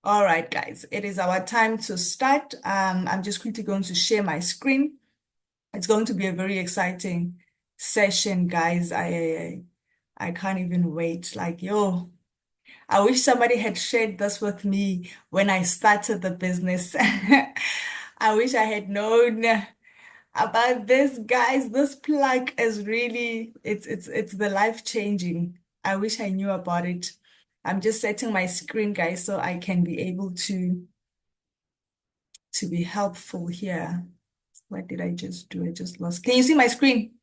All right, guys, it is our time to start. I'm just quickly going to share my screen. It's going to be a very exciting session, guys. I can't even wait. Like, yo, I wish somebody had shared this with me when I started the business. I wish I had known about this, guys. This plug is really it's the life changing. I wish I knew about it. I'm just setting my screen, guys, so I can be able to be helpful here. What did I just do? I just lost. Can you see my screen?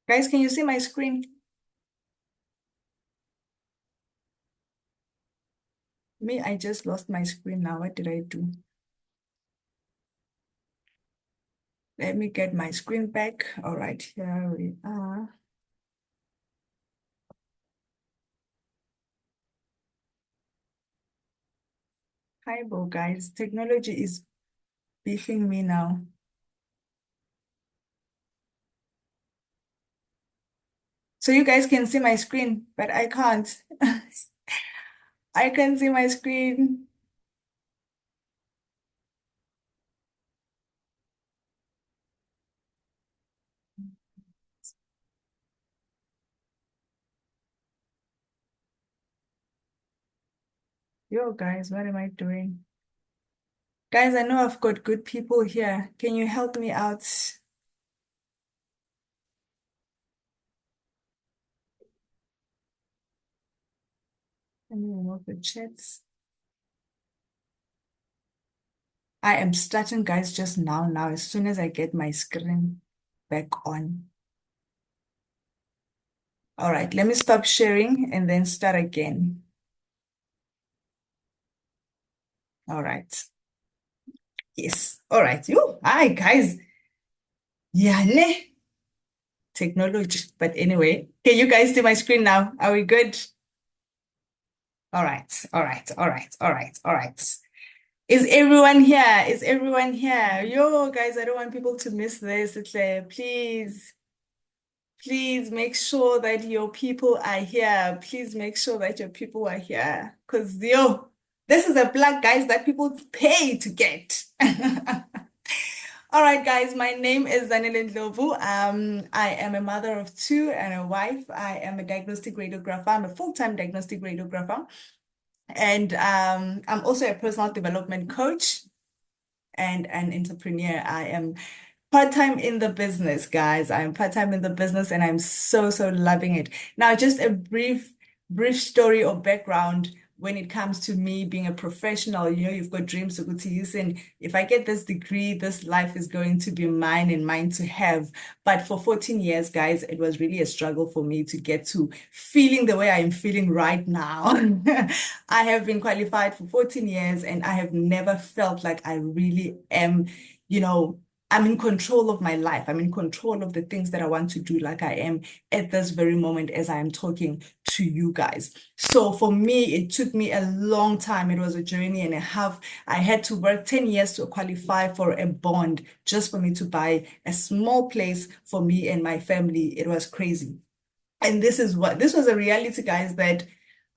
Guys, can you see my screen? Me, I just lost my screen now. What did I do? Let me get my screen back. All right, here we are. Hi, Bo, guys. Technology is beefing me now. So you guys can see my screen, but I can't. I can see my screen. Yo, guys, what am I doing? Guys, I know I've got good people here. Can you help me out? Let me remove the chats. I am starting, guys, just now, as soon as I get my screen back on. All right, let me stop sharing and then start again. All right. Yes. All right. You. Hi, guys. Yeah, ne. Technology. But anyway, can you guys see my screen now? Are we good? All right. All right. All right. All right. All right. Is everyone here? Is everyone here? Yo, guys, I don't want people to miss this. Please. Please make sure that your people are here. Please make sure that your people are here. Because, yo, this is a plug, guys, that people pay to get. All right, guys, my name is Zanele Ndlovu. I am a mother of two and a wife. I am a diagnostic radiographer. I'm a full-time diagnostic radiographer. And I'm also a personal development coach and an entrepreneur. I am part-time in the business, guys. I'm part-time in the business and I'm so loving it. Now, just a brief story or background when it comes to me being a professional. You know, you've got dreams to go to use, and if I get this degree, this life is going to be mine and mine to have. But for 14 years, guys, it was really a struggle for me to get to feeling the way I'm feeling right now. I have been qualified for 14 years and I have never felt like I really am, you know, I'm in control of my life. I'm in control of the things that I want to do, like I am at this very moment as I am talking to you guys. So for me, it took me a long time. It was a journey and a half. I had to work 10 years to qualify for a bond just for me to buy a small place for me and my family. It was crazy. And this was a reality, guys, that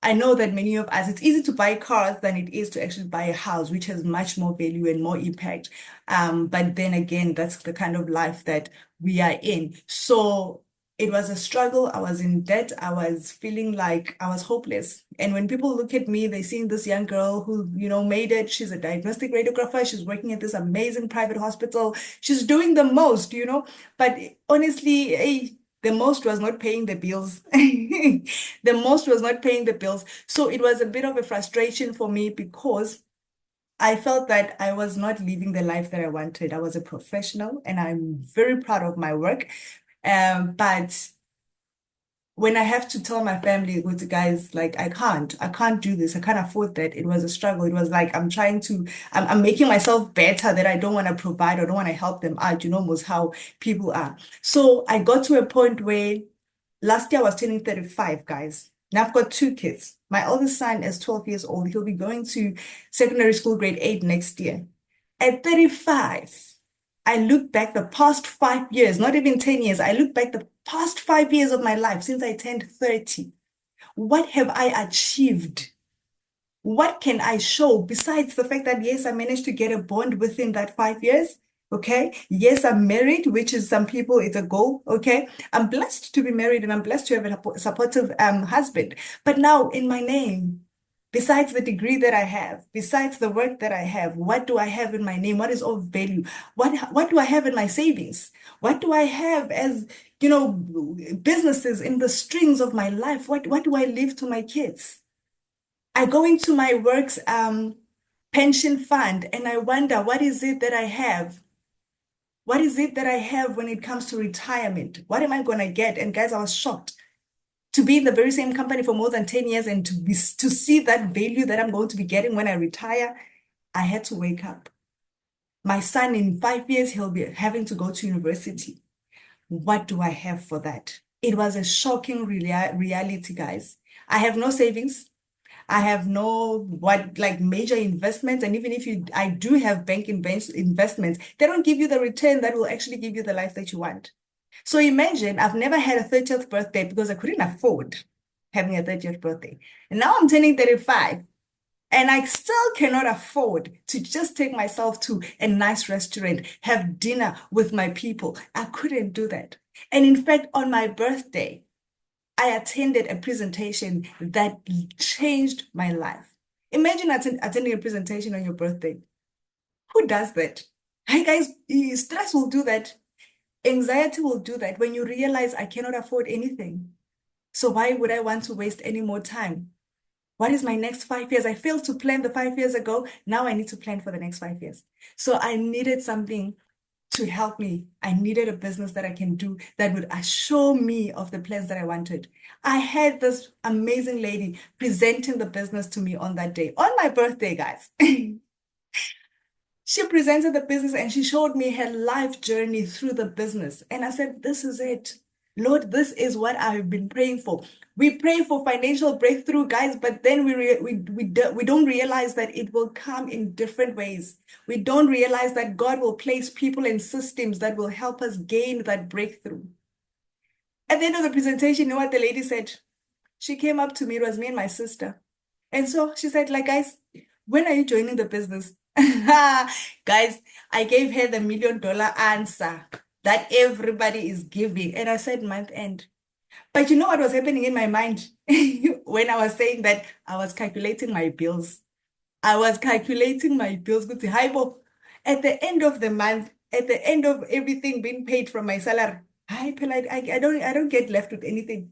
I know that many of us, it's easy to buy cars than it is to actually buy a house, which has much more value and more impact. But then again, that's the kind of life that we are in. So it was a struggle. I was in debt. I was feeling like I was hopeless. And when people look at me, they see this young girl who, made it. She's a diagnostic radiographer. She's working at this amazing private hospital. She's doing the most. But honestly, the most was not paying the bills. The most was not paying the bills. So it was a bit of a frustration for me because I felt that I was not living the life that I wanted. I was a professional and I'm very proud of my work. But when I have to tell my family, with guys, like I can't do this. I can't afford that. It was a struggle. It was like I'm making myself better that I don't want to provide or don't want to help them out, most how people are. So I got to a point where last year I was turning 35, guys. Now I've got two kids. My oldest son is 12 years old. He'll be going to secondary school grade 8 next year. At 35. I look back the past 5 years, not even 10 years. I look back the past 5 years of my life since I turned 30. What have I achieved? What can I show besides the fact that, yes, I managed to get a bond within that 5 years? Okay. Yes, I'm married, which is some people, it's a goal. Okay. I'm blessed to be married and I'm blessed to have a supportive husband. But now in my name, besides the degree that I have, besides the work that I have, what do I have in my name? What is of value? What do I have in my savings? What do I have as, businesses in the strings of my life? What do I leave to my kids? I go into my work's pension fund and I wonder, what is it that I have? What is it that I have when it comes to retirement? What am I going to get? And guys, I was shocked to be in the very same company for more than 10 years and to see that value that I'm going to be getting when I retire. I had to wake up. My son, in 5 years, he'll be having to go to university. What do I have for that? It was a shocking reality, guys. I have no savings. I have no major investments. And even if I do have bank investments, they don't give you the return that will actually give you the life that you want. So imagine I've never had a 30th birthday because I couldn't afford having a 30th birthday. And now I'm turning 35 and I still cannot afford to just take myself to a nice restaurant, have dinner with my people. I couldn't do that. And in fact, on my birthday, I attended a presentation that changed my life. Imagine attending a presentation on your birthday. Who does that? Hi guys, stress will do that. Anxiety will do that when you realize I cannot afford anything. So why would I want to waste any more time? What is my next 5 years? I failed to plan the 5 years ago. Now I need to plan for the next 5 years. So I needed something to help me. I needed a business that I can do that would assure me of the plans that I wanted. I had this amazing lady presenting the business to me on that day, on my birthday, guys. She presented the business and she showed me her life journey through the business. And I said, this is it. Lord, this is what I've been praying for. We pray for financial breakthrough, guys, but then we don't realize that it will come in different ways. We don't realize that God will place people and systems that will help us gain that breakthrough. At the end of the presentation, you know what the lady said? She came up to me, it was me and my sister. And so she said, guys, when are you joining the business? Guys, I gave her the $1 million answer that everybody is giving. And I said month end. But you know what was happening in my mind when I was saying that? I was calculating my bills. I was calculating my bills. At the end of the month, at the end of everything being paid from my salary, I don't get left with anything.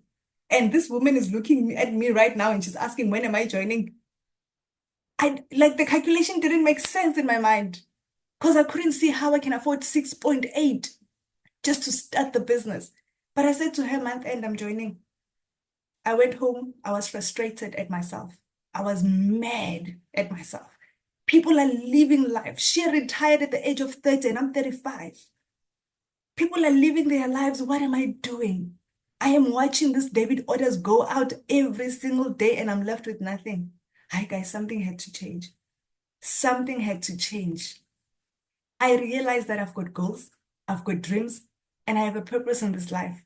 And this woman is looking at me right now and she's asking, when am I joining? The calculation didn't make sense in my mind because I couldn't see how I can afford 6.8 just to start the business. But I said to her, month end, I'm joining. I went home. I was frustrated at myself. I was mad at myself. People are living life. She retired at the age of 30 and I'm 35. People are living their lives. What am I doing? I am watching this debit orders go out every single day and I'm left with nothing. Hi guys, something had to change. Something had to change. I realized that I've got goals, I've got dreams, and I have a purpose in this life.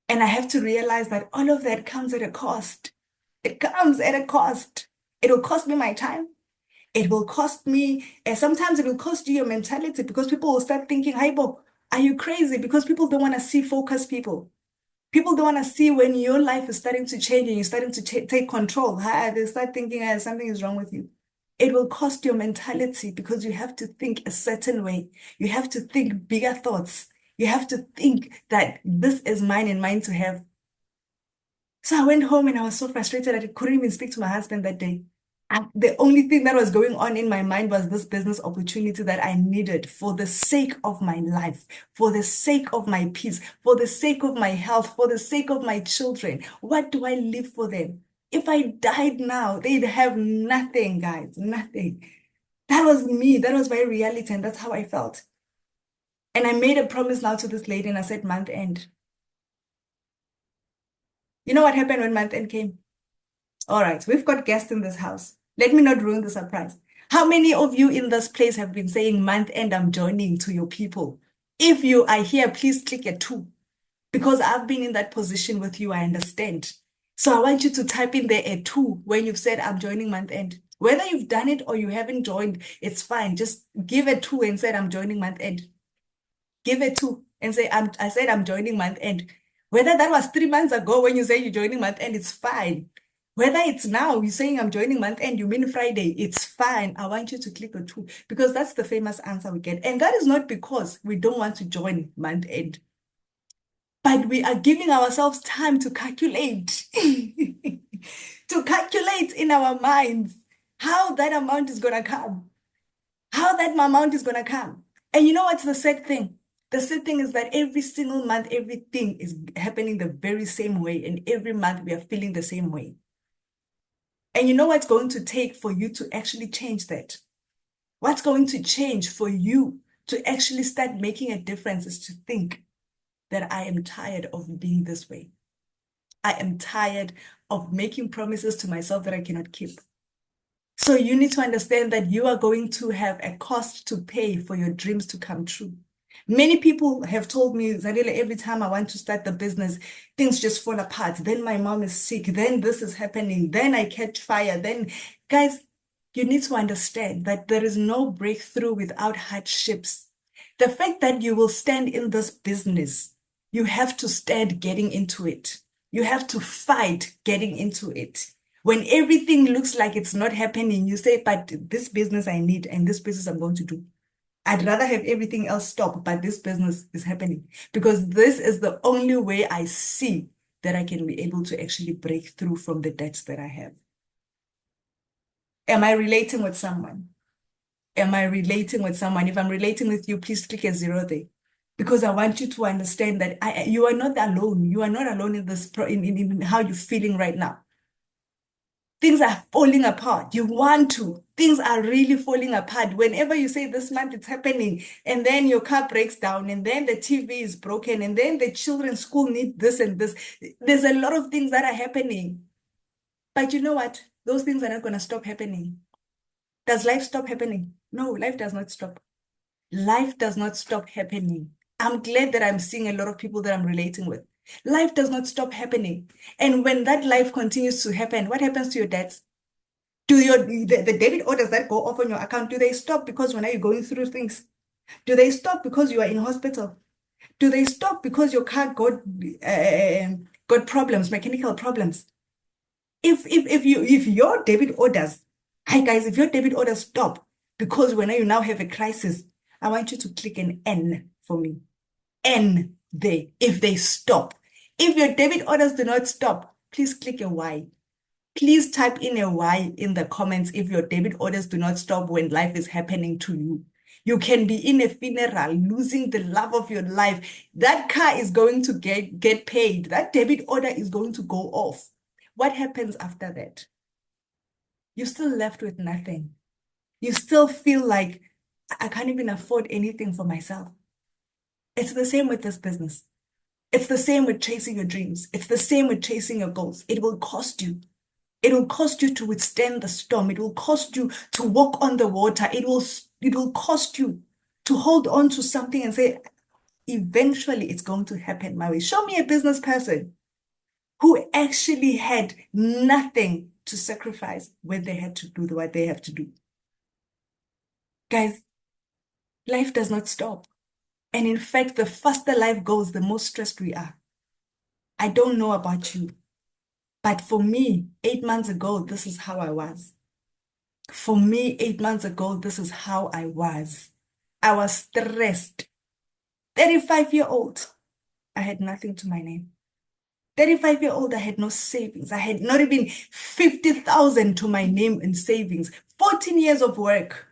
And I have to realize that all of that comes at a cost. It comes at a cost. It will cost me my time. It will cost me, and sometimes it will cost you your mentality because people will start thinking, "Hi, Bo, are you crazy?" Because people don't want to see focused people. People don't want to see when your life is starting to change and you're starting to take control. They start thinking, something is wrong with you. It will cost your mentality because you have to think a certain way. You have to think bigger thoughts. You have to think that this is mine and mine to have. So I went home and I was so frustrated that I couldn't even speak to my husband that day. And the only thing that was going on in my mind was this business opportunity that I needed for the sake of my life, for the sake of my peace, for the sake of my health, for the sake of my children. What do I leave for them? If I died now, they'd have nothing, guys, nothing. That was me. That was my reality. And that's how I felt. And I made a promise now to this lady and I said, month end. You know what happened when month end came? All right, we've got guests in this house. Let me not ruin the surprise. How many of you in this place have been saying month end, I'm joining to your people? If you are here, please click a 2 because I've been in that position with you. I understand. So I want you to type in there a 2 when you've said, I'm joining month end. Whether you've done it or you haven't joined, it's fine. Just give a 2 and say, I'm joining month end. Give a 2 and say, I said I'm joining month end. Whether that was 3 months ago when you say you're joining month end, it's fine. Whether it's now, you're saying I'm joining month end, you mean Friday, it's fine. I want you to click a 2 because that's the famous answer we get. And that is not because we don't want to join month end, but we are giving ourselves time to calculate, to calculate in our minds how that amount is going to come, how that amount is going to come. And you know what's the sad thing? The sad thing is that every single month, everything is happening the very same way. And every month we are feeling the same way. And you know what's going to take for you to actually change that? What's going to change for you to actually start making a difference is to think that I am tired of being this way. I am tired of making promises to myself that I cannot keep. So you need to understand that you are going to have a cost to pay for your dreams to come true. Many people have told me, Zanele, every time I want to start the business, things just fall apart. Then my mom is sick. Then this is happening. Then I catch fire. Then, guys, you need to understand that there is no breakthrough without hardships. The fact that you will stand in this business, you have to stand getting into it. You have to fight getting into it. When everything looks like it's not happening, you say, but this business I need and this business I'm going to do. I'd rather have everything else stop, but this business is happening because this is the only way I see that I can be able to actually break through from the debts that I have. Am I relating with someone? Am I relating with someone? If I'm relating with you, please click a 0 there because I want you to understand that you are not alone. You are not alone in this, in how you're feeling right now. Things are falling apart. You want to. Things are really falling apart. Whenever you say this month it's happening, and then your car breaks down, and then the TV is broken, and then the children's school need this and this. There's a lot of things that are happening. But you know what? Those things are not going to stop happening. Does life stop happening? No, life does not stop. Life does not stop happening. I'm glad that I'm seeing a lot of people that I'm relating with. Life does not stop happening. And when that life continues to happen, what happens to your debts? Do the debit orders that go off on your account, do they stop because when are you going through things? Do they stop because you are in hospital? Do they stop because your car got problems, mechanical problems? If your debit orders, hi guys, if your debit orders stop because when you now have a crisis, I want you to click an N for me. N there, if they stop. If your debit orders do not stop, please click a Y. Please type in a Y in the comments if your debit orders do not stop when life is happening to you. You can be in a funeral, losing the love of your life. That car is going to get paid. That debit order is going to go off. What happens after that? You're still left with nothing. You still feel like, I can't even afford anything for myself. It's the same with this business. It's the same with chasing your dreams. It's the same with chasing your goals. It will cost you. It will cost you to withstand the storm. It will cost you to walk on the water. It will cost you to hold on to something and say, eventually it's going to happen my way. Show me a business person who actually had nothing to sacrifice when they had to do what they have to do. Guys, life does not stop. And in fact, the faster life goes, the more stressed we are. I don't know about you, but for me, 8 months ago, this is how I was. For me, 8 months ago, this is how I was. I was stressed. 35-year-old, I had nothing to my name. 35-year-old, I had no savings. I had not even 50,000 to my name in savings. 14 years of work,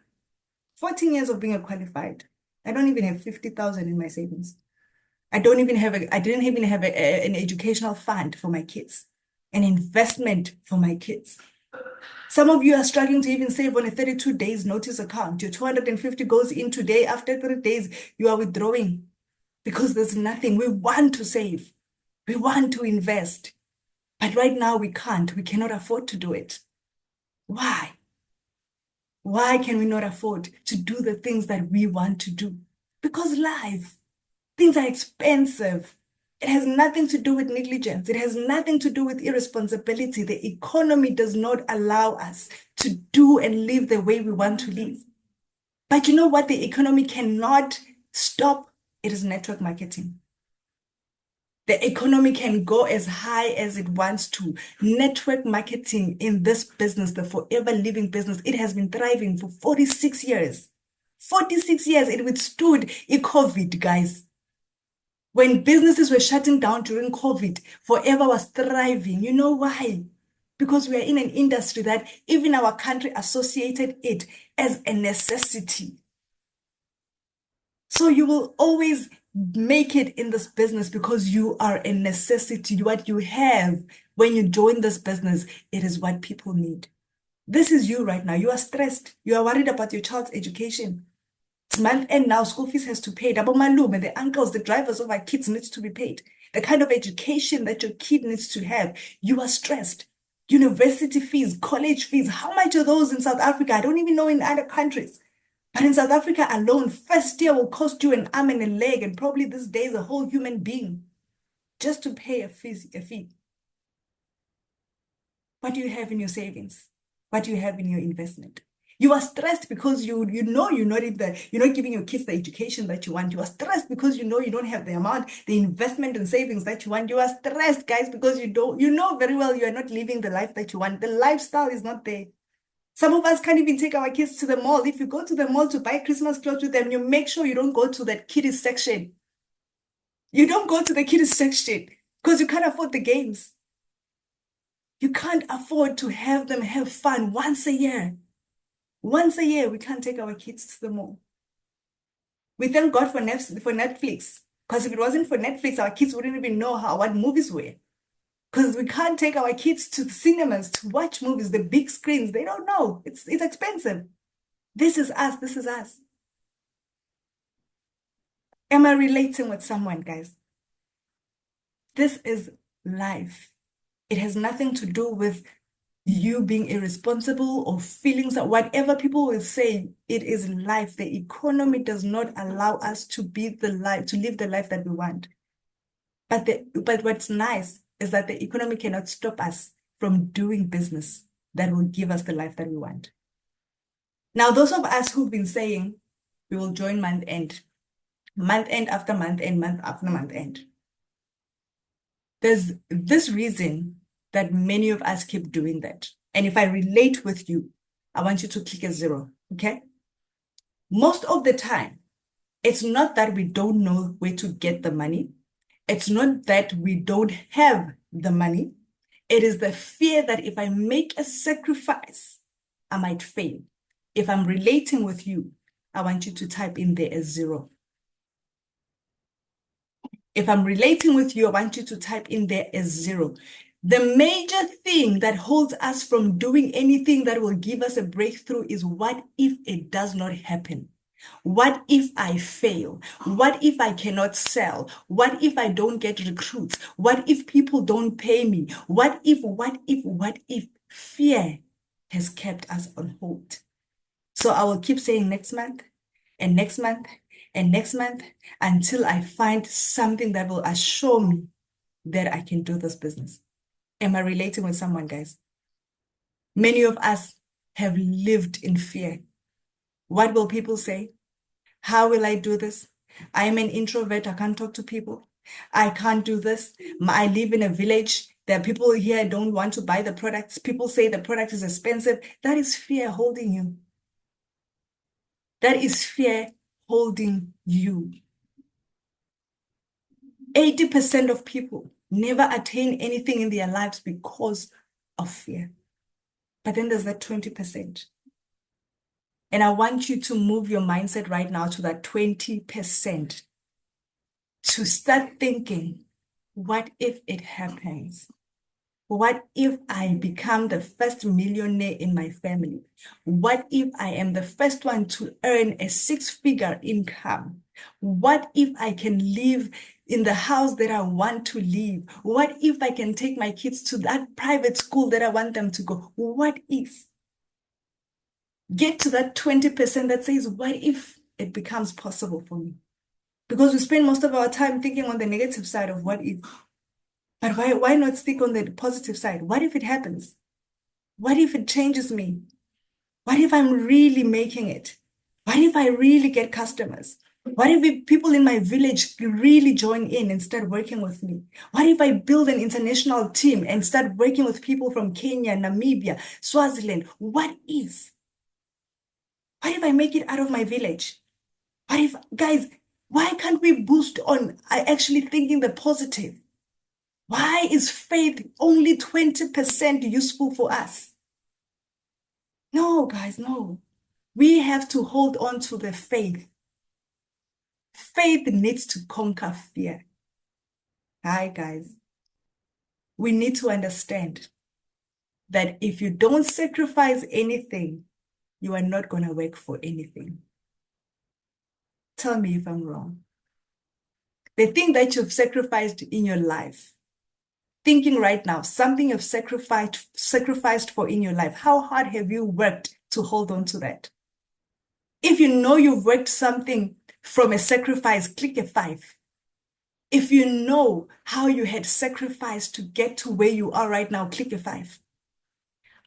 14 years of being a qualified. I don't even have 50,000 in my savings. I didn't even have an educational fund for my kids, an investment for my kids. Some of you are struggling to even save on a 32 days notice account. Your 250 goes in today. After 3 days, you are withdrawing because there's nothing. We want to save. We want to invest. But right now we can't. We cannot afford to do it. Why? Why can we not afford to do the things that we want to do? Because things are expensive. It has nothing to do with negligence. It has nothing to do with irresponsibility. The economy does not allow us to do and live the way we want to live. But you know what the economy cannot stop? It is network marketing. The economy can go as high as it wants to. Network marketing in this business, the forever living business, it has been thriving for 46 years. 46 years it withstood COVID, guys. When businesses were shutting down during COVID, Forever was thriving. You know why? Because we are in an industry that even our country associated it as a necessity. So you will always make it in this business because you are a necessity. What you have when you join this business, it is what people need. This is you right now. You are stressed. You are worried about your child's education. It's month end now. School fees has to pay. Double malume and the uncles, the drivers of our kids needs to be paid. The kind of education that your kid needs to have. You are stressed. University fees, college fees. How much are those in South Africa? I don't even know in other countries. But in South Africa alone, first year will cost you an arm and a leg, and probably these days a whole human being just to pay a fee. What do you have in your savings? What do you have in your investment? You are stressed because you know you're not giving your kids the education that you want. You are stressed because you know you don't have the amount, the investment and savings that you want. You are stressed, guys, because you know very well you are not living the life that you want. The lifestyle is not there. Some of us can't even take our kids to the mall. If you go to the mall to buy Christmas clothes with them, you make sure you don't go to that kiddies section. You don't go to the kiddies section because you can't afford the games. You can't afford to have them have fun once a year. Once a year, we can't take our kids to the mall. We thank God for Netflix. Because if it wasn't for Netflix, our kids wouldn't even know what movies were. Because we can't take our kids to the cinemas to watch movies, the big screens. They don't know. It's expensive. This is us. This is us. Am I relating with someone, guys? This is life. It has nothing to do with you being irresponsible or feelings or whatever people will say. It is life. The economy does not allow us to live the life that we want. But what's nice is that the economy cannot stop us from doing business that will give us the life that we want. Now, those of us who've been saying we will join month end after month end, month after month end, there's this reason that many of us keep doing that. And if I relate with you, I want you to click a 0, okay? Most of the time, it's not that we don't know where to get the money. It's not that we don't have the money. It is the fear that if I make a sacrifice, I might fail. If I'm relating with you, I want you to type in there a 0. If I'm relating with you, I want you to type in there a 0. The major thing that holds us from doing anything that will give us a breakthrough is what if it does not happen? What if I fail? What if I cannot sell? What if I don't get recruits? What if people don't pay me? What if? Fear has kept us on hold. So I will keep saying next month and next month and next month until I find something that will assure me that I can do this business. Am I relating with someone, guys? Many of us have lived in fear. What will people say? How will I do this? I'm an introvert. I can't talk to people. I can't do this. I live in a village. There are people here don't want to buy the products. People say the product is expensive. That is fear holding you. That is fear holding you. 80% of people never attain anything in their lives because of fear. But then there's that 20%. And I want you to move your mindset right now to that 20%. To start thinking, what if it happens? What if I become the first millionaire in my family? What if I am the first one to earn a 6-figure income? What if I can live in the house that I want to live? What if I can take my kids to that private school that I want them to go? What if? Get to that 20% that says, what if it becomes possible for me? Because we spend most of our time thinking on the negative side of what if. But why not stick on the positive side? What if it happens? What if it changes me? What if I'm really making it? What if I really get customers? What if people in my village really join in and start working with me? What if I build an international team and start working with people from Kenya, Namibia, Swaziland? What if? What if I make it out of my village? What if, guys, why can't we boost on actually thinking the positive? Why is faith only 20% useful for us? No, guys, no. We have to hold on to the faith. Faith needs to conquer fear. Hi, guys. We need to understand that if you don't sacrifice anything, you are not going to work for anything. Tell me if I'm wrong. The thing that you've sacrificed in your life, thinking right now, something you've sacrificed for in your life, how hard have you worked to hold on to that? If you know you've worked something from a sacrifice, click a 5. If you know how you had sacrificed to get to where you are right now, click a 5.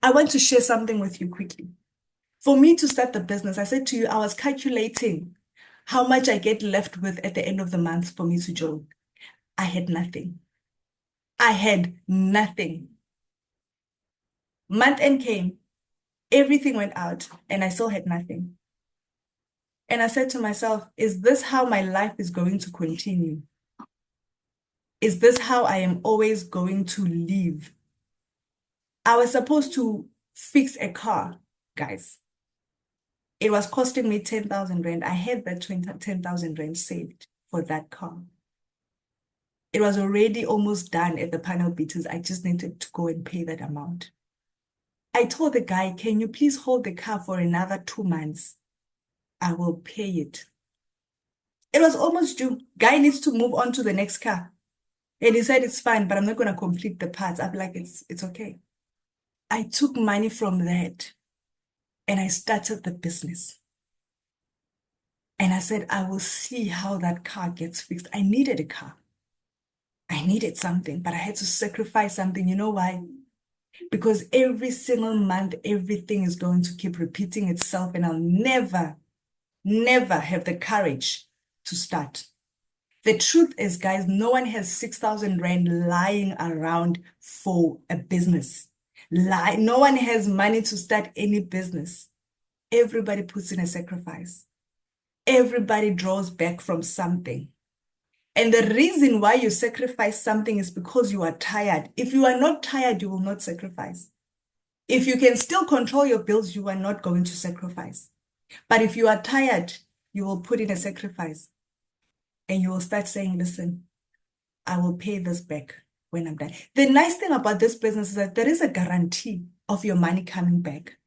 I want to share something with you quickly. For me to start the business, I said to you, I was calculating how much I get left with at the end of the month for me to join. I had nothing. I had nothing. Month end came, everything went out, and I still had nothing. And I said to myself, is this how my life is going to continue? Is this how I am always going to live? I was supposed to fix a car, guys. It was costing me 10,000 rand. I had that 10,000 rand saved for that car. It was already almost done at the panel beaters. I just needed to go and pay that amount. I told the guy, can you please hold the car for another 2 months? I will pay it. It was almost due. Guy needs to move on to the next car. And he said, it's fine, but I'm not going to complete the parts. I'm like, it's okay. I took money from that and I started the business. And I said, I will see how that car gets fixed. I needed a car. I needed something, but I had to sacrifice something. You know why? Because every single month, everything is going to keep repeating itself, and I'll never, never have the courage to start. The truth is, guys, no one has 6,000 rand lying around for a business. No one has money to start any business. Everybody puts in a sacrifice. Everybody draws back from something. And the reason why you sacrifice something is because you are tired. If you are not tired, you will not sacrifice. If you can still control your bills, you are not going to sacrifice. But if you are tired, you will put in a sacrifice. And you will start saying, listen, I will pay this back when I'm done. The nice thing about this business is that there is a guarantee of your money coming back.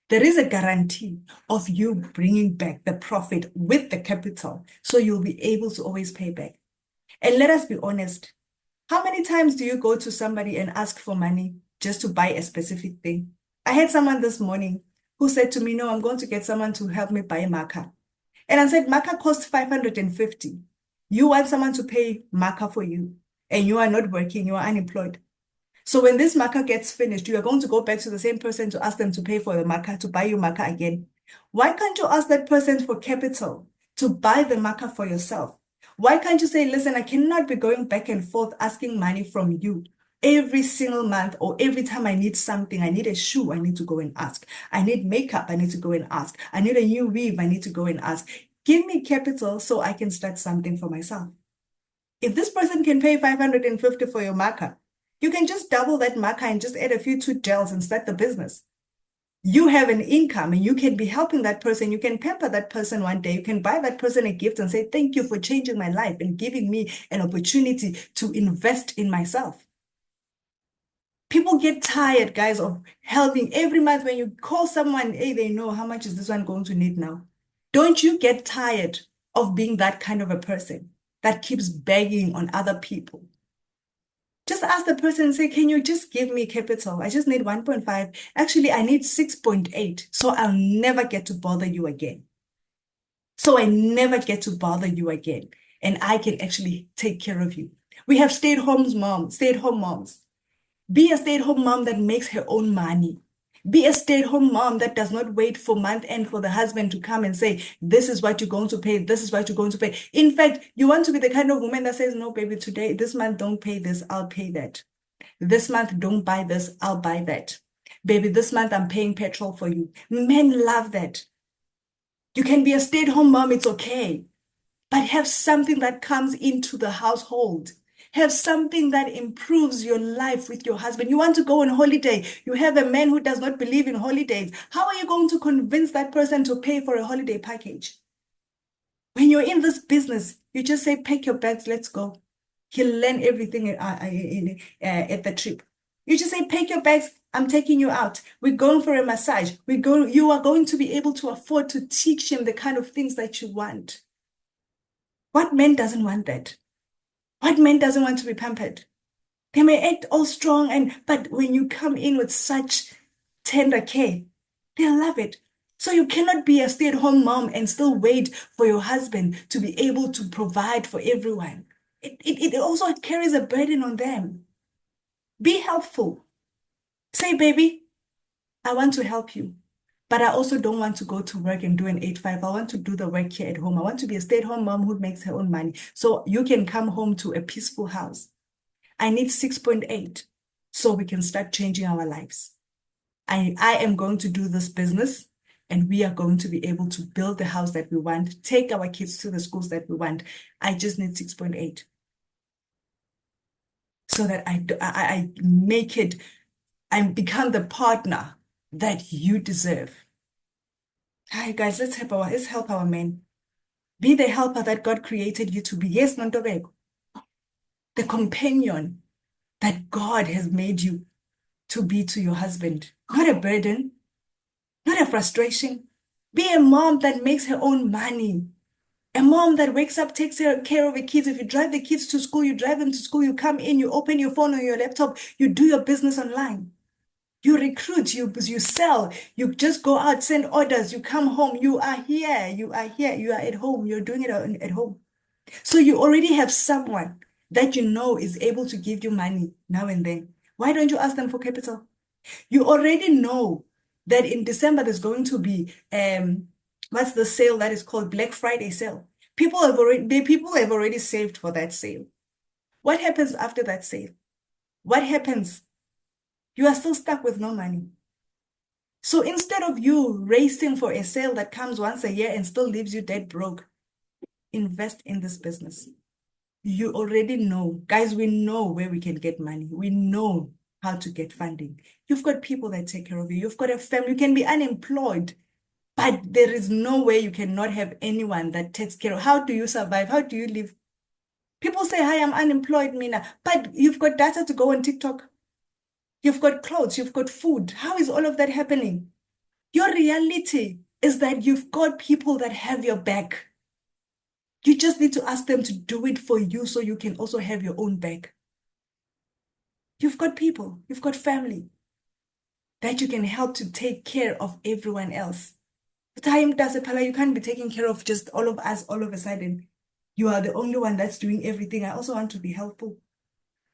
There is a guarantee of you bringing back the profit with the capital. So you'll be able to always pay back. And let us be honest. How many times do you go to somebody and ask for money just to buy a specific thing? I had someone this morning who said to me, no, I'm going to get someone to help me buy a marker. And I said, marker costs 550. You want someone to pay marker for you, and you are not working, you are unemployed. So when this marker gets finished, you are going to go back to the same person to ask them to pay for the marker, to buy your marker again. Why can't you ask that person for capital to buy the marker for yourself? Why can't you say, listen, I cannot be going back and forth asking money from you every single month, or every time I need something, I need a shoe, I need to go and ask. I need makeup, I need to go and ask. I need a new weave, I need to go and ask. Give me capital so I can start something for myself. If this person can pay 550 for your marker, you can just double that marker and just add a few tooth gels and start the business. You have an income and you can be helping that person. You can pamper that person one day. You can buy that person a gift and say, thank you for changing my life and giving me an opportunity to invest in myself. People get tired, guys, of helping. Every month when you call someone, hey, they know how much is this one going to need now. Don't you get tired of being that kind of a person that keeps begging on other people? Just ask the person and say, can you just give me capital? I just need 1.5. Actually, I need 6.8. So I'll never get to bother you again. So I never get to bother you again. And I can actually take care of you. We have stay-at-home moms. Be a stay-at-home mom that makes her own money. Be a stay-at-home mom that does not wait for month end for the husband to come and say, this is what you're going to pay. This is what you're going to pay. In fact, you want to be the kind of woman that says, no, baby, today, this month, don't pay this. I'll pay that. This month, don't buy this. I'll buy that. Baby, this month, I'm paying petrol for you. Men love that. You can be a stay-at-home mom. It's okay. But have something that comes into the household. Have something that improves your life with your husband. You want to go on holiday. You have a man who does not believe in holidays. How are you going to convince that person to pay for a holiday package? When you're in this business, you just say, pack your bags, let's go. He'll learn everything at the trip. You just say, pack your bags, I'm taking you out. We're going for a massage. You are going to be able to afford to teach him the kind of things that you want. What man doesn't want that? What man doesn't want to be pampered? They may act all strong, but when you come in with such tender care, they'll love it. So you cannot be a stay-at-home mom and still wait for your husband to be able to provide for everyone. It also carries a burden on them. Be helpful. Say, baby, I want to help you. But I also don't want to go to work and do an 8-5. I want to do the work here at home. I want to be a stay-at-home mom who makes her own money. So you can come home to a peaceful house. I need 6.8 so we can start changing our lives. I am going to do this business and we are going to be able to build the house that we want, take our kids to the schools that we want. I just need 6.8 so that I make it, I become the partner that you deserve. Hi guys, let's help our men. Be the helper that God created you to be. Yes, Nontobeko. The companion that God has made you to be to your husband. Not a burden, not a frustration. Be a mom that makes her own money. A mom that wakes up, takes care of the kids. If you drive the kids to school, you drive them to school, you come in, you open your phone or your laptop, you do your business online. You recruit, you sell, you just go out, send orders, you come home, you are here, you are at home, you're doing it at home. So you already have someone that you know is able to give you money now and then. Why don't you ask them for capital? You already know that in December there's going to be what's the sale that is called Black Friday sale. People have already saved for that sale. What happens after that sale? What happens? You are still stuck with no money. So instead of you racing for a sale that comes once a year and still leaves you dead broke, invest in this business. You already know. Guys, we know where we can get money. We know how to get funding. You've got people that take care of you. You've got a family. You can be unemployed, but there is no way you cannot have anyone that takes care of. How do you survive? How do you live? People say, hi, I'm unemployed, Mina, but you've got data to go on TikTok. You've got clothes, you've got food. How is all of that happening? Your reality is that you've got people that have your back. You just need to ask them to do it for you so you can also have your own back. You've got people, you've got family that you can help to take care of everyone else. Time does it, Pala, you can't be taking care of just all of us all of a sudden. You are the only one that's doing everything. I also want to be helpful.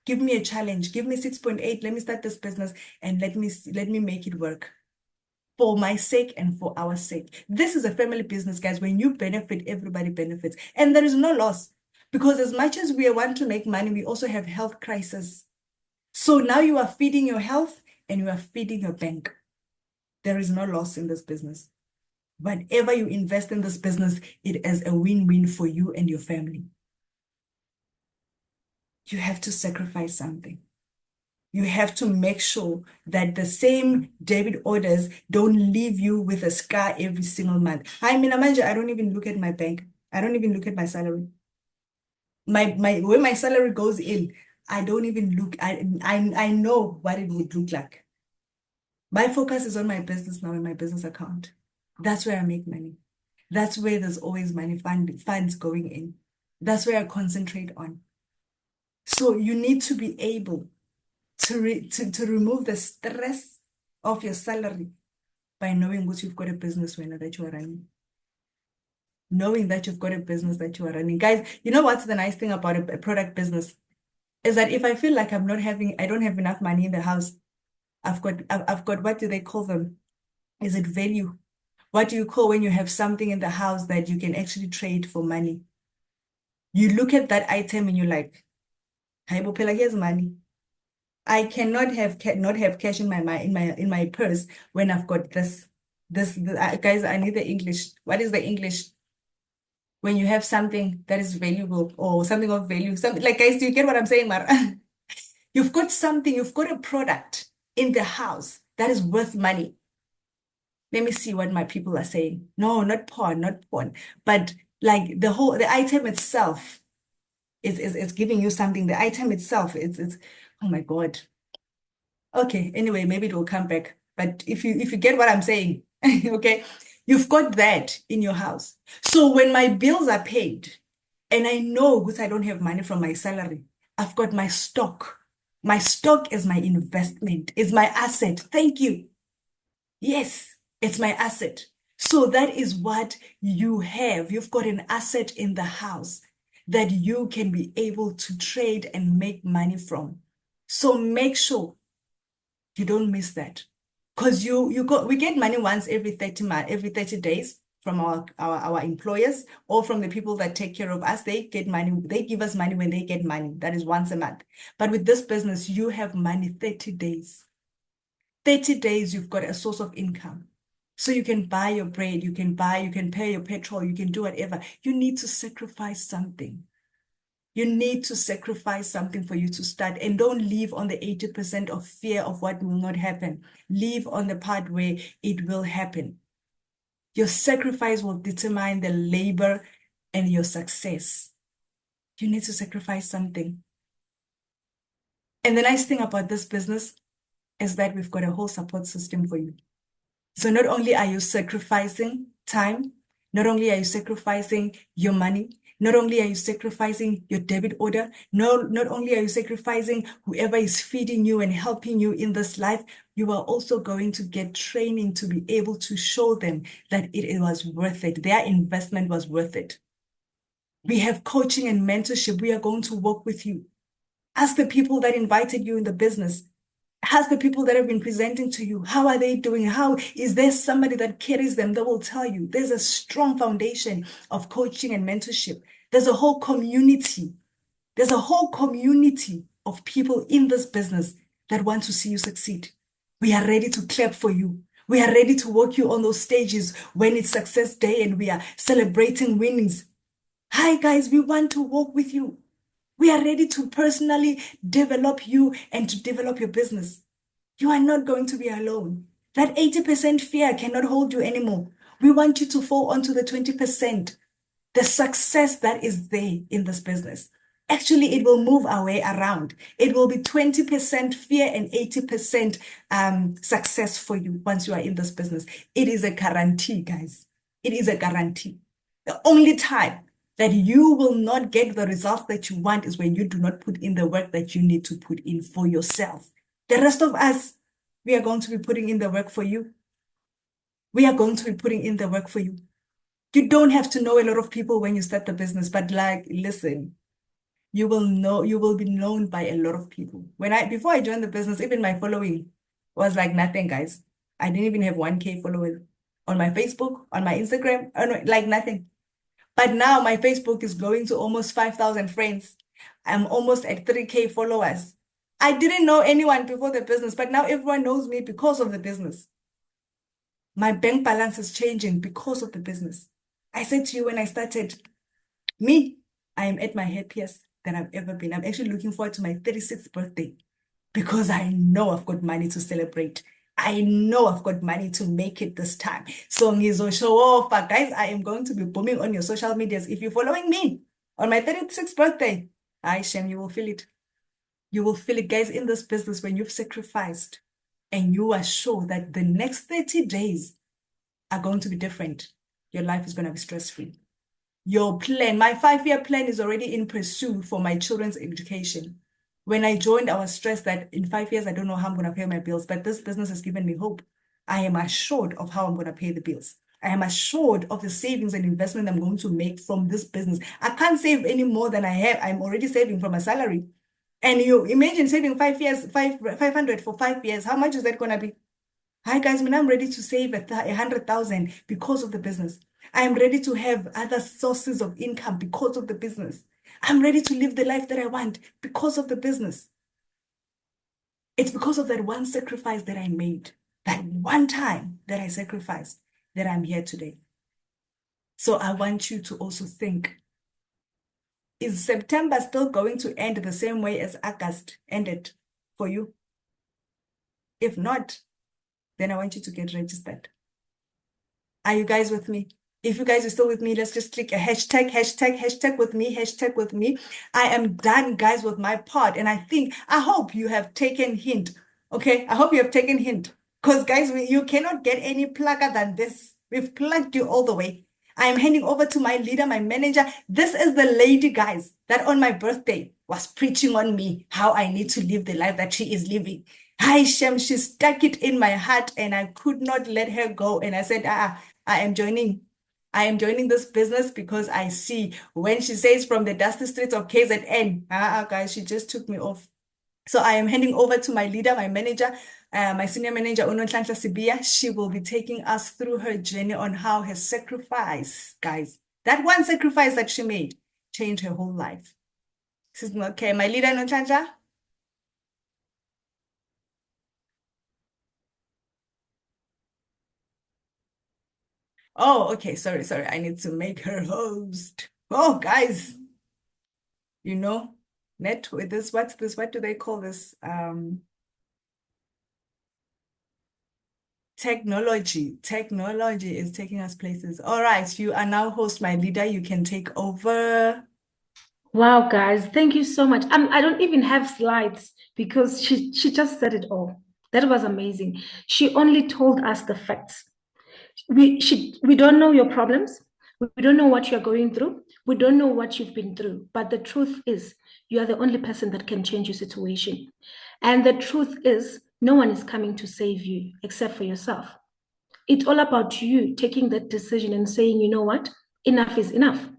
Give me a challenge. Give me 6.8. Let me start this business and let me make it work. For my sake and for our sake. This is a family business, guys. When you benefit, everybody benefits. And there is no loss. Because as much as we want to make money, we also have health crisis. So now you are feeding your health and you are feeding your bank. There is no loss in this business. Whatever you invest in this business, it is a win-win for you and your family. You have to sacrifice something. You have to make sure that the same debit orders don't leave you with a scar every single month. I mean, I don't even look at my bank. I don't even look at my salary. When my salary goes in, I don't even look. I know what it would look like. My focus is on my business now in my business account. That's where I make money. That's where there's always money, funds going in. That's where I concentrate on. So you need to be able to remove the stress of your salary by knowing what you've got a business when that you are running. Knowing that you've got a business that you are running. Guys, you know what's the nice thing about a product business? Is that if I feel like I don't have enough money in the house, I've got, what do they call them? Is it value? What do you call when you have something in the house that you can actually trade for money? You look at that item and you're like, "Hi, Bopela, here's money. I cannot not have cash in my purse when I've got this. Guys, I need the English. What is the English? When you have something that is valuable or something of value, something like, guys, do you get what I'm saying, Mara? You've got something, you've got a product in the house that is worth money. Let me see what my people are saying. No, not porn, but like the item itself is giving you something. The item itself, it's oh my God. Okay, anyway, maybe it will come back. But if you get what I'm saying, okay, you've got that in your house. So when my bills are paid and I know because I don't have money from my salary, I've got my stock. My stock is my investment, is my asset. Thank you. Yes, it's my asset. So that is what you have. You've got an asset in the house that you can be able to trade and make money from. So make sure you don't miss that. Because we get money once every 30 days from our employers or from the people that take care of us. They get money, they give us money when they get money. That is once a month. But with this business, you have money 30 days. 30 days, you've got a source of income. So you can buy your bread, you can pay your petrol, you can do whatever. You need to sacrifice something. You need to sacrifice something for you to start, and don't live on the 80% of fear of what will not happen. Live on the part where it will happen. Your sacrifice will determine the labor and your success. You need to sacrifice something. And the nice thing about this business is that we've got a whole support system for you. So not only are you sacrificing time, not only are you sacrificing your money, not only are you sacrificing your debit order, not only are you sacrificing whoever is feeding you and helping you in this life, you are also going to get training to be able to show them that it was worth it. Their investment was worth it. We have coaching and mentorship. We are going to work with you. Ask the people that invited you in the business. Ask the people that have been presenting to you, how are they doing? How is there somebody that carries them that will tell you? There's a strong foundation of coaching and mentorship. There's a whole community. There's a whole community of people in this business that want to see you succeed. We are ready to clap for you. We are ready to walk you on those stages when it's success day and we are celebrating winnings. Hi, guys, we want to walk with you. We are ready to personally develop you and to develop your business. You are not going to be alone. That 80% fear cannot hold you anymore. We want you to fall onto the 20%. The success that is there in this business. Actually, it will move our way around. It will be 20% fear and 80% success for you once you are in this business. It is a guarantee, guys. It is a guarantee. The only time that you will not get the results that you want is when you do not put in the work that you need to put in for yourself. The rest of us, we are going to be putting in the work for you. We are going to be putting in the work for you. You don't have to know a lot of people when you start the business, but like, listen, you will be known by a lot of people. Before I joined the business, even my following was like nothing, guys. I didn't even have 1K followers on my Facebook, on my Instagram, like nothing. But now my Facebook is growing to almost 5,000 friends. I'm almost at 3K followers. I didn't know anyone before the business, but now everyone knows me because of the business. My bank balance is changing because of the business. I said to you when I started, I am at my happiest than I've ever been. I'm actually looking forward to my 36th birthday because I know I've got money to celebrate. I know I've got money to make it this time. So show off, guys, I am going to be booming on your social medias. If you're following me on my 36th birthday, Shem, you will feel it. You will feel it, guys, in this business when you've sacrificed and you are sure that the next 30 days are going to be different. Your life is going to be stress-free. your plan. My 5-year plan is already in pursuit for my children's education. When I joined, I was stressed that in 5 years, I don't know how I'm going to pay my bills, but this business has given me hope. I am assured of how I'm going to pay the bills. I am assured of the savings and investment I'm going to make from this business. I can't save any more than I have. I'm already saving from a salary. And you imagine saving 5 years, 500 for 5 years. How much is that going to be? Hi guys, when I'm ready to save 100,000 because of the business. I'm ready to have other sources of income because of the business. I'm ready to live the life that I want because of the business. It's because of that one sacrifice that I made, that one time that I sacrificed, that I'm here today. So I want you to also think, is September still going to end the same way as August ended for you? If not, then I want you to get registered. Are you guys with me? If you guys are still with me, let's just click a hashtag with me. I am done, guys, with my part. And I hope you have taken hint. Okay, I hope you have taken hint. Because, guys, you cannot get any plugger than this. We've plugged you all the way. I am handing over to my leader, my manager. This is the lady, guys, that on my birthday was preaching on me how I need to live the life that she is living. Hi, Shem, she stuck it in my heart and I could not let her go. And I said, I am joining. I am joining this business because I see when she says from the dusty streets of KZN, guys, she just took me off. So I am handing over to my leader, my manager, my senior manager, Unonhlanhla Sibia. She will be taking us through her journey on how her sacrifice, guys, that one sacrifice that she made, changed her whole life. This is okay. My leader, Unonhlanhla. Oh, okay. Sorry. I need to make her host. Oh, guys, you know, net with this. What's this? What do they call this? Technology. Technology is taking us places. All right, you are now host, my leader. You can take over. Wow, guys, thank you so much. I don't even have slides because she just said it all. That was amazing. She only told us the facts. We don't know your problems. We don't know what you're going through. We don't know what you've been through. But the truth is, you are the only person that can change your situation. And the truth is, no one is coming to save you except for yourself. It's all about you taking that decision and saying, you know what, enough is enough.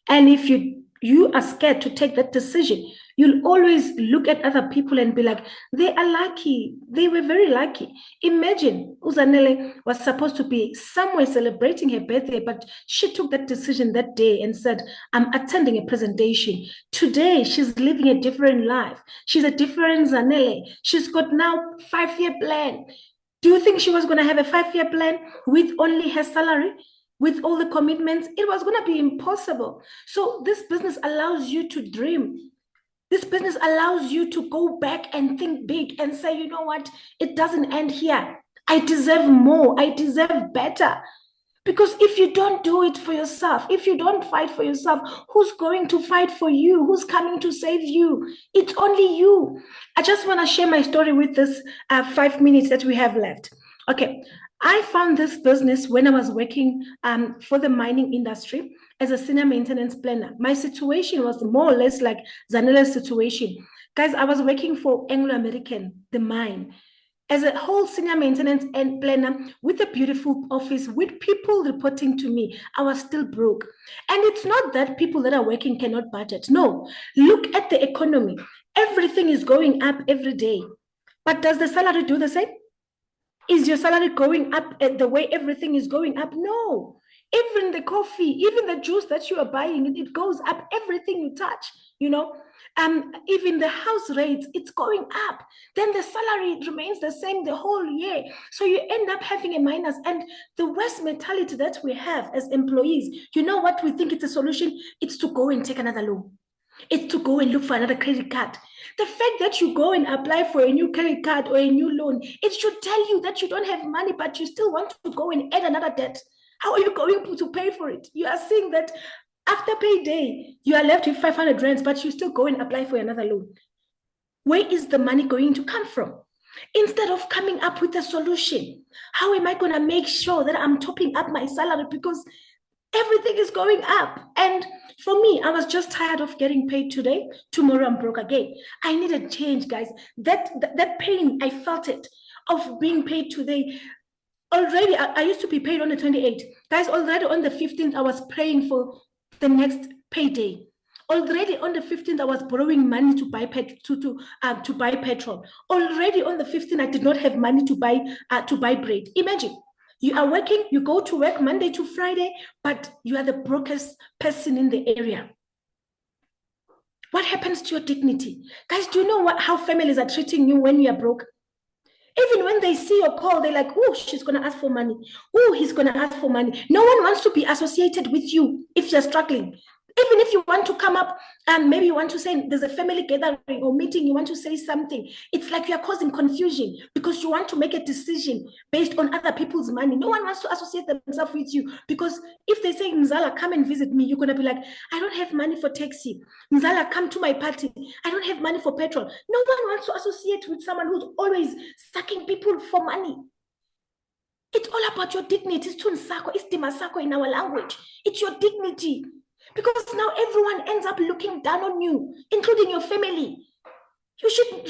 And if you are scared to take that decision, you'll always look at other people and be like, they are lucky. They were very lucky. Imagine Uzanele was supposed to be somewhere celebrating her birthday, but she took that decision that day and said, I'm attending a presentation. Today, she's living a different life. She's a different Zanele. She's got now 5-year plan. Do you think she was going to have a 5-year plan with only her salary? With all the commitments, it was going to be impossible. So this business allows you to dream. This business allows you to go back and think big and say, you know what? It doesn't end here. I deserve more. I deserve better. Because if you don't do it for yourself, if you don't fight for yourself, who's going to fight for you? Who's coming to save you? It's only you. I just want to share my story with this 5 minutes that we have left. Okay. I found this business when I was working for the mining industry as a senior maintenance planner. My situation was more or less like Zanela's situation. Guys, I was working for Anglo American, the mine, as a whole senior maintenance and planner with a beautiful office with people reporting to me. I was still broke. And it's not that people that are working cannot budget. No, look at the economy. Everything is going up every day. But does the salary do the same? Is your salary going up the way everything is going up? No. Even the coffee, even the juice that you are buying, it goes up. Everything you touch, you know. Even the house rates, it's going up. Then the salary remains the same the whole year. So you end up having a minus. And the worst mentality that we have as employees, you know what we think it's a solution? It's to go and take another loan. It's to go and look for another credit card. The fact that you go and apply for a new credit card or a new loan, it should tell you that you don't have money, but you still want to go and add another debt. How are you going to pay for it? You are seeing that after payday, you are left with 500 rands, but you still go and apply for another loan. Where is the money going to come from? Instead of coming up with a solution, how am I going to make sure that I'm topping up my salary? Because everything is going up. And for me, I was just tired of getting paid today. Tomorrow I'm broke again. I needed change, guys. That pain, I felt it, of being paid today. Already, I used to be paid on the 28th. Guys, already on the 15th, I was praying for the next payday. Already on the 15th, I was borrowing money to buy to buy petrol. Already on the 15th, I did not have money to buy bread. Imagine, you are working, you go to work Monday to Friday, but you are the brokest person in the area. What happens to your dignity? Guys, do you know how families are treating you when you are broke? Even when they see your call, they're like, oh, she's going to ask for money. Oh, he's going to ask for money. No one wants to be associated with you if you're struggling. Even if you want to come up and maybe you want to say there's a family gathering or meeting, you want to say something, it's like you're causing confusion because you want to make a decision based on other people's money. No one wants to associate themselves with you because if they say, Mzala, come and visit me, you're going to be like, I don't have money for taxi. Mzala, come to my party. I don't have money for petrol. No one wants to associate with someone who's always sucking people for money. It's all about your dignity. It's tunsako, it's dimasako in our language. It's your dignity. Because now everyone ends up looking down on you, including your family. You should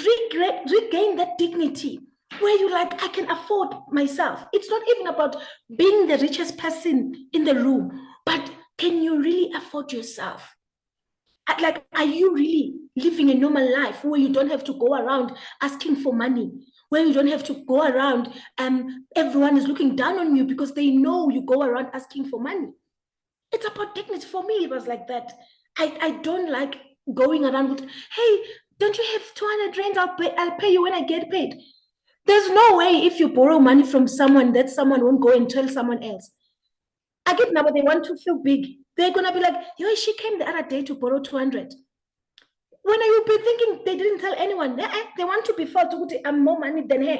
regain that dignity where you're like, I can afford myself. It's not even about being the richest person in the room, but can you really afford yourself? Like, are you really living a normal life where you don't have to go around asking for money, where you don't have to go around and everyone is looking down on you because they know you go around asking for money? It's about dignity. For me, it was like that. I don't like going around with, hey, don't you have 200 rand? I'll pay you when I get paid. There's no way if you borrow money from someone that someone won't go and tell someone else. I get now, but they want to feel big. They're going to be like, yo, she came the other day to borrow 200. When you be thinking they didn't tell anyone, they want to be felt to I'm more money than her.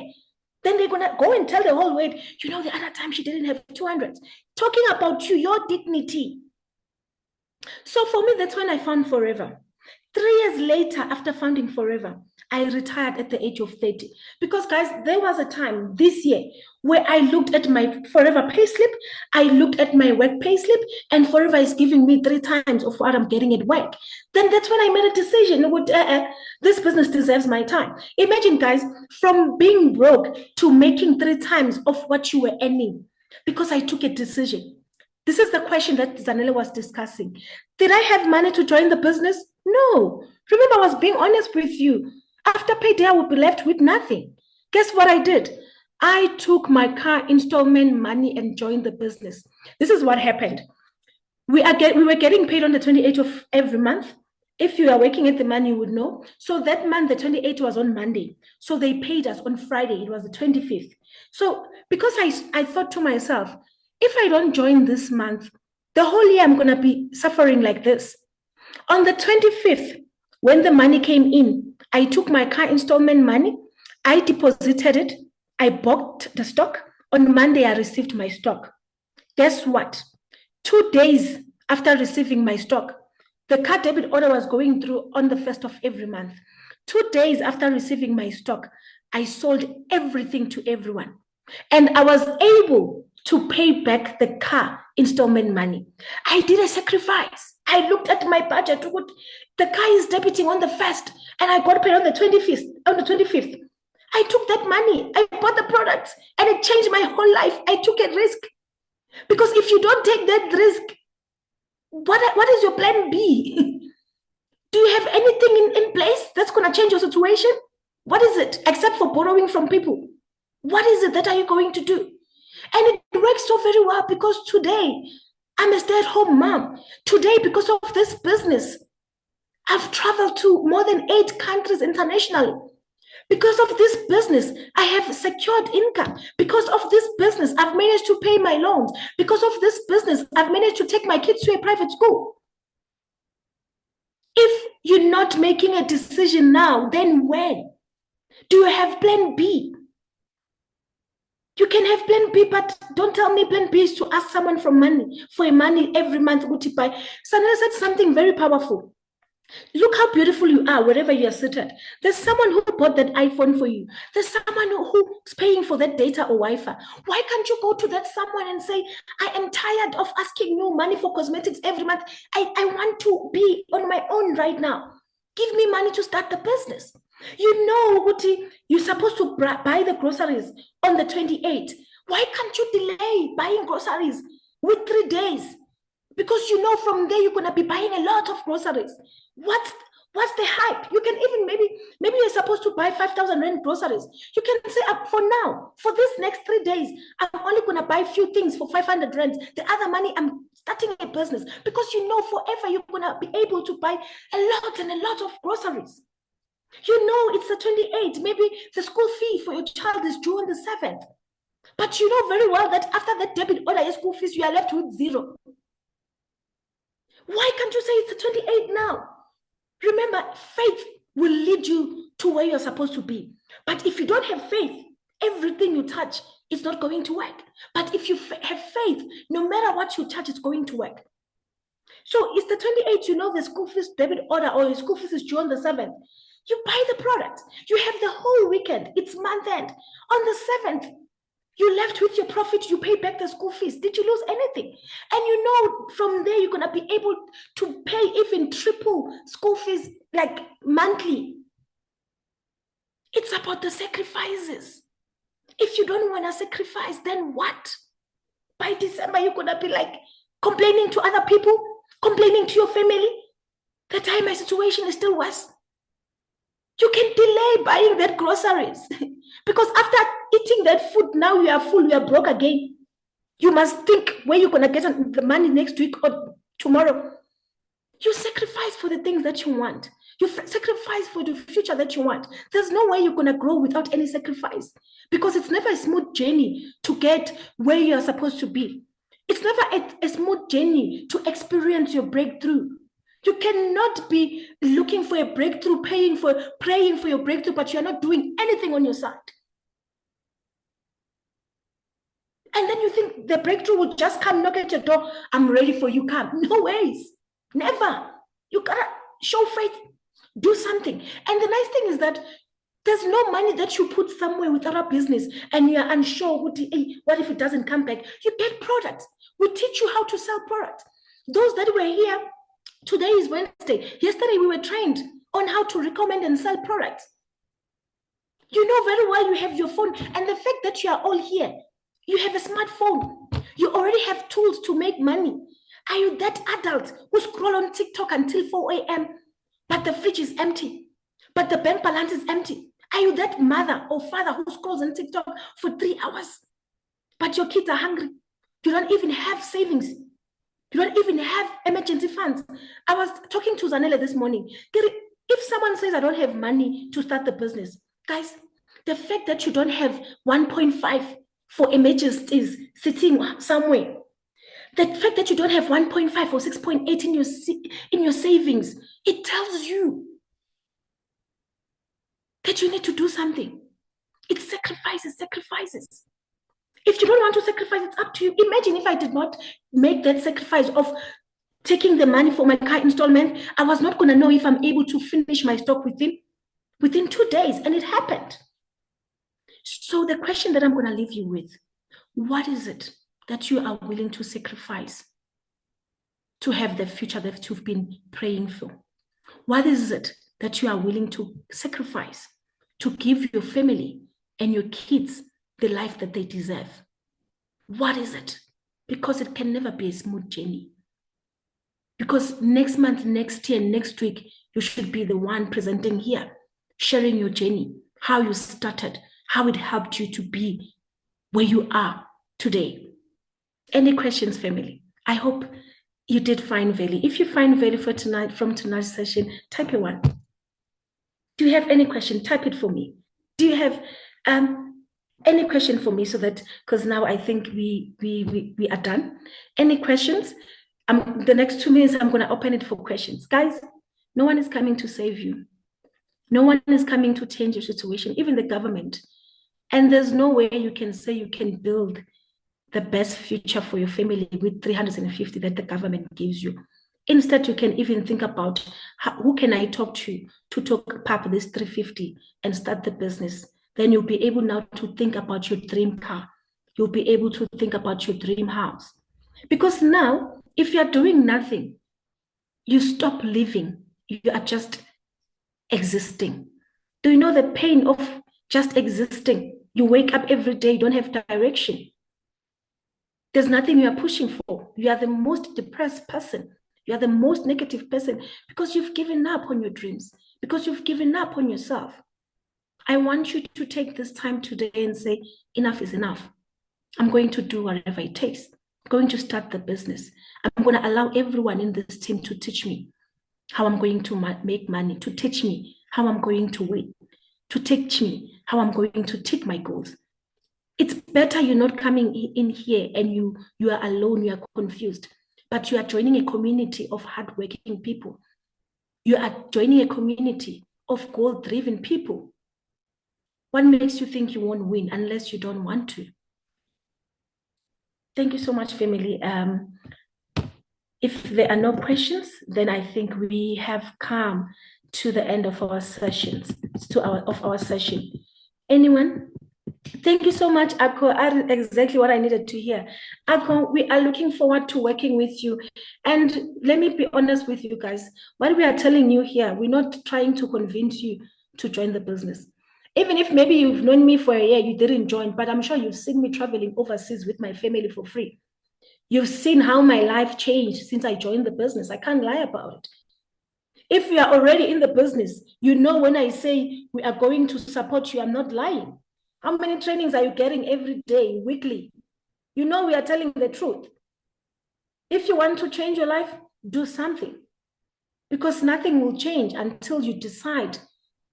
Then they're going to go and tell the whole world, you know, the other time she didn't have 200. Talking about you, your dignity. So for me, that's when I found Forever. 3 years later, after founding Forever, I retired at the age of 30. Because, guys, there was a time this year where I looked at my Forever payslip, I looked at my work payslip, and Forever is giving me 3 times of what I'm getting at work. Then that's when I made a decision. This business deserves my time. Imagine, guys, from being broke to making 3 times of what you were earning because I took a decision. This is the question that Zanele was discussing. Did I have money to join the business? No. Remember, I was being honest with you. After payday, I would be left with nothing. Guess what I did? I took my car installment money and joined the business. This is what happened. We were getting paid on the 28th of every month. If you are working at the money, you would know. So that month, the 28th was on Monday. So they paid us on Friday. It was the 25th. So because I thought to myself, if I don't join this month, the whole year I'm going to be suffering like this. On the 25th, when the money came in, I took my car installment money, I deposited it, I bought the stock. On Monday, I received my stock. Guess what? 2 days after receiving my stock, the car debit order was going through on the 1st of every month. 2 days after receiving my stock, I sold everything to everyone. And I was able to pay back the car installment money. I did a sacrifice. I looked at my budget. The car is debiting on the 1st, and I got paid on the 25th. I took that money. I bought the products, and it changed my whole life. I took a risk. Because if you don't take that risk, what is your plan B? Do you have anything in place that's going to change your situation? What is it, except for borrowing from people? What is it that are you going to do? And it works so very well because today, I'm a stay-at-home mom. Today, because of this business, I've traveled to more than 8 countries internationally. Because of this business, I have secured income. Because of this business, I've managed to pay my loans. Because of this business, I've managed to take my kids to a private school. If you're not making a decision now, then when? Do you have plan B? You can have plan B, but don't tell me plan B is to ask someone for money every month. Sanela said something very powerful. Look how beautiful you are wherever you are seated. There's someone who bought that iPhone for you. There's someone who's paying for that data or Wi-Fi. Why can't you go to that someone and say, I am tired of asking you money for cosmetics every month. I want to be on my own right now. Give me money to start the business. You know, Uti, you're supposed to buy the groceries on the 28th. Why can't you delay buying groceries with 3 days? Because you know from there you're gonna be buying a lot of groceries. What's the hype? You can even maybe you're supposed to buy 5,000 rand groceries. You can say, for now, for this next 3 days, I'm only gonna buy a few things for 500 rand. The other money I'm starting a business, because you know forever you're gonna be able to buy a lot and a lot of groceries. You know it's the 28th. Maybe the school fee for your child is due on the 7th. But you know very well that after that debit order your school fees, you are left with zero. Why can't you say it's the 28th now? Remember, faith will lead you to where you're supposed to be. But if you don't have faith, everything you touch is not going to work. But if you have faith, no matter what you touch, it's going to work. So it's the 28th, you know the school fees debit order or your school fees is due on the 7th. You buy the product. You have the whole weekend. It's month end. On the 7th, you left with your profit, you pay back the school fees. Did you lose anything? And you know from there you're gonna be able to pay even triple school fees like monthly. It's about the sacrifices. If you don't want to sacrifice, then what? By December, you're gonna be like complaining to other people, complaining to your family that my situation is still worse. You can delay buying that groceries because after eating that food, now you are full, you are broke again. You must think where you're going to get the money next week or tomorrow. You sacrifice for the things that you want. You sacrifice for the future that you want. There's no way you're going to grow without any sacrifice, because it's never a smooth journey to get where you're supposed to be. It's never a smooth journey to experience your breakthrough. You cannot be looking for a breakthrough, praying for your breakthrough, but you're not doing anything on your side. And then you think the breakthrough will just come, knock at your door. I'm ready for you, come. No ways. Never. You gotta show faith. Do something. And the nice thing is that there's no money that you put somewhere without a business and you're unsure, what if it doesn't come back? You get products. We teach you how to sell products. Those that were here, today is Wednesday. Yesterday, we were trained on how to recommend and sell products. You know very well you have your phone, and the fact that you are all here, you have a smartphone. You already have tools to make money. Are you that adult who scroll on TikTok until 4 a.m., but the fridge is empty, but the bank balance is empty? Are you that mother or father who scrolls on TikTok for 3 hours, but your kids are hungry? You don't even have savings. You don't even have emergency funds. I was talking to Zanele this morning. If someone says I don't have money to start the business, guys, the fact that you don't have 1.5 for emergencies sitting somewhere, the fact that you don't have 1.5 or 6.8 in your savings, it tells you that you need to do something. It's sacrifices. If you don't want to sacrifice, it's up to you. Imagine if I did not make that sacrifice of taking the money for my car installment, I was not going to know if I'm able to finish my stock within 2 days, and it happened. So the question that I'm going to leave you with, what is it that you are willing to sacrifice to have the future that you've been praying for? What is it that you are willing to sacrifice to give your family and your kids the life that they deserve? What is it? Because it can never be a smooth journey. Because next month, next year, next week, you should be the one presenting here, sharing your journey, how you started, how it helped you to be where you are today. Any questions, family? I hope you did find value. If you find value from tonight's session, type a 1. Do you have any question? Type it for me. Do you have any question for me, so that, because now I think we are done. Any questions? The next 2 minutes, I'm going to open it for questions. Guys, no one is coming to save you. No one is coming to change your situation, even the government. And there's no way you can say you can build the best future for your family with 350 that the government gives you. Instead, you can even think about who can I talk to talk pap this 350 and start the business. Then you'll be able now to think about your dream car. You'll be able to think about your dream house. Because now, if you're doing nothing, you stop living. You are just existing. Do you know the pain of just existing? You wake up every day, you don't have direction. There's nothing you are pushing for. You are the most depressed person. You are the most negative person because you've given up on your dreams, because you've given up on yourself. I want you to take this time today and say, enough is enough. I'm going to do whatever it takes. I'm going to start the business. I'm going to allow everyone in this team to teach me how I'm going to make money, to teach me how I'm going to win, to teach me how I'm going to take my goals. It's better you're not coming in here and you are alone, you are confused, but you are joining a community of hardworking people. You are joining a community of goal-driven people. What makes you think you won't win unless you don't want to? Thank you so much, family. If there are no questions, then I think we have come to the end of our sessions, of our session. Anyone? Thank you so much, Ako. Exactly what I needed to hear. Ako, we are looking forward to working with you. And let me be honest with you guys. What we are telling you here, we're not trying to convince you to join the business. Even if maybe you've known me for a year, you didn't join, but I'm sure you've seen me traveling overseas with my family for free. You've seen how my life changed since I joined the business. I can't lie about it. If you are already in the business, you know when I say we are going to support you, I'm not lying. How many trainings are you getting every day, weekly? You know we are telling the truth. If you want to change your life, do something. Because nothing will change until you decide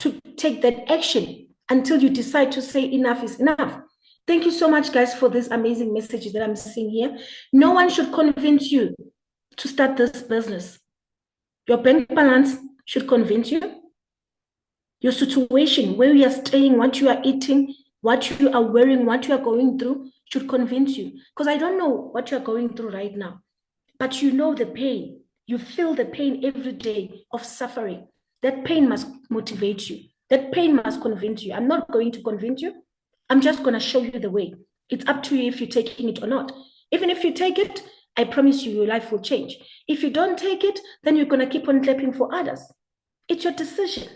to take that action, until you decide to say enough is enough. Thank you so much, guys, for this amazing message that I'm seeing here. No one should convince you to start this business. Your bank balance should convince you. Your situation, where you are staying, what you are eating, what you are wearing, what you are going through should convince you. Because I don't know what you are going through right now, but you know the pain. You feel the pain every day of suffering. That pain must motivate you. That pain must convince you. I'm not going to convince you. I'm just going to show you the way. It's up to you if you're taking it or not. Even if you take it, I promise you your life will change. If you don't take it, then you're going to keep on clapping for others. It's your decision.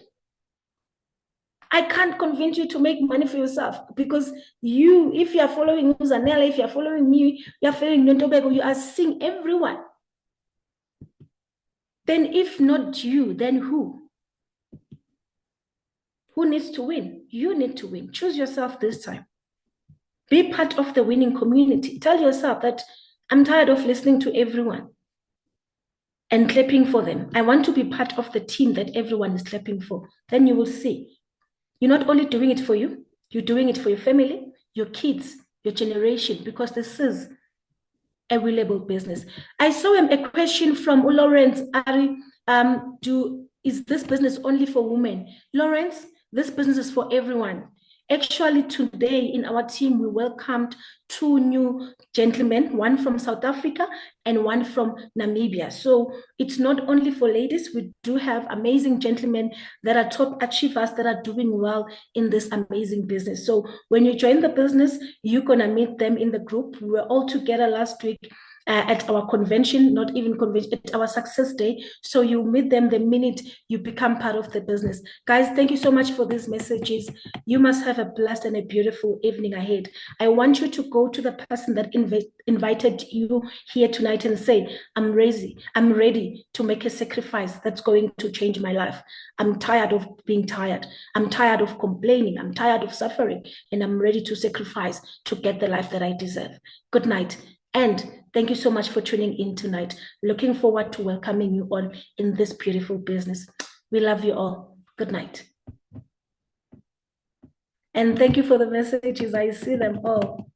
I can't convince you to make money for yourself because you, if you are following Zanella, if you are following me, you are following Nontobego, you are seeing everyone. Then if not you, then who? Who needs to win? You need to win. Choose yourself this time. Be part of the winning community. Tell yourself that I'm tired of listening to everyone and clapping for them. I want to be part of the team that everyone is clapping for. Then you will see. You're not only doing it for you, you're doing it for your family, your kids, your generation, because this is a willable business. I saw a question from Lawrence Ari. Is this business only for women? Lawrence, this business is for everyone. Actually, today in our team, we welcomed 2 new gentlemen, one from South Africa and one from Namibia. So it's not only for ladies, we do have amazing gentlemen that are top achievers that are doing well in this amazing business. So when you join the business, you're gonna meet them in the group. We were all together last week at our convention, not even convention, at our success day. So you meet them the minute you become part of the business. Guys, thank you so much for these messages. You must have a blessed and a beautiful evening ahead. I want you to go to the person that invited you here tonight and say, I'm ready to make a sacrifice that's going to change my life. I'm tired of being tired. I'm tired of complaining. I'm tired of suffering. And I'm ready to sacrifice to get the life that I deserve. Good night. And thank you so much for tuning in tonight. Looking forward to welcoming you all in this beautiful business. We love you all. Good night. And thank you for the messages. I see them all.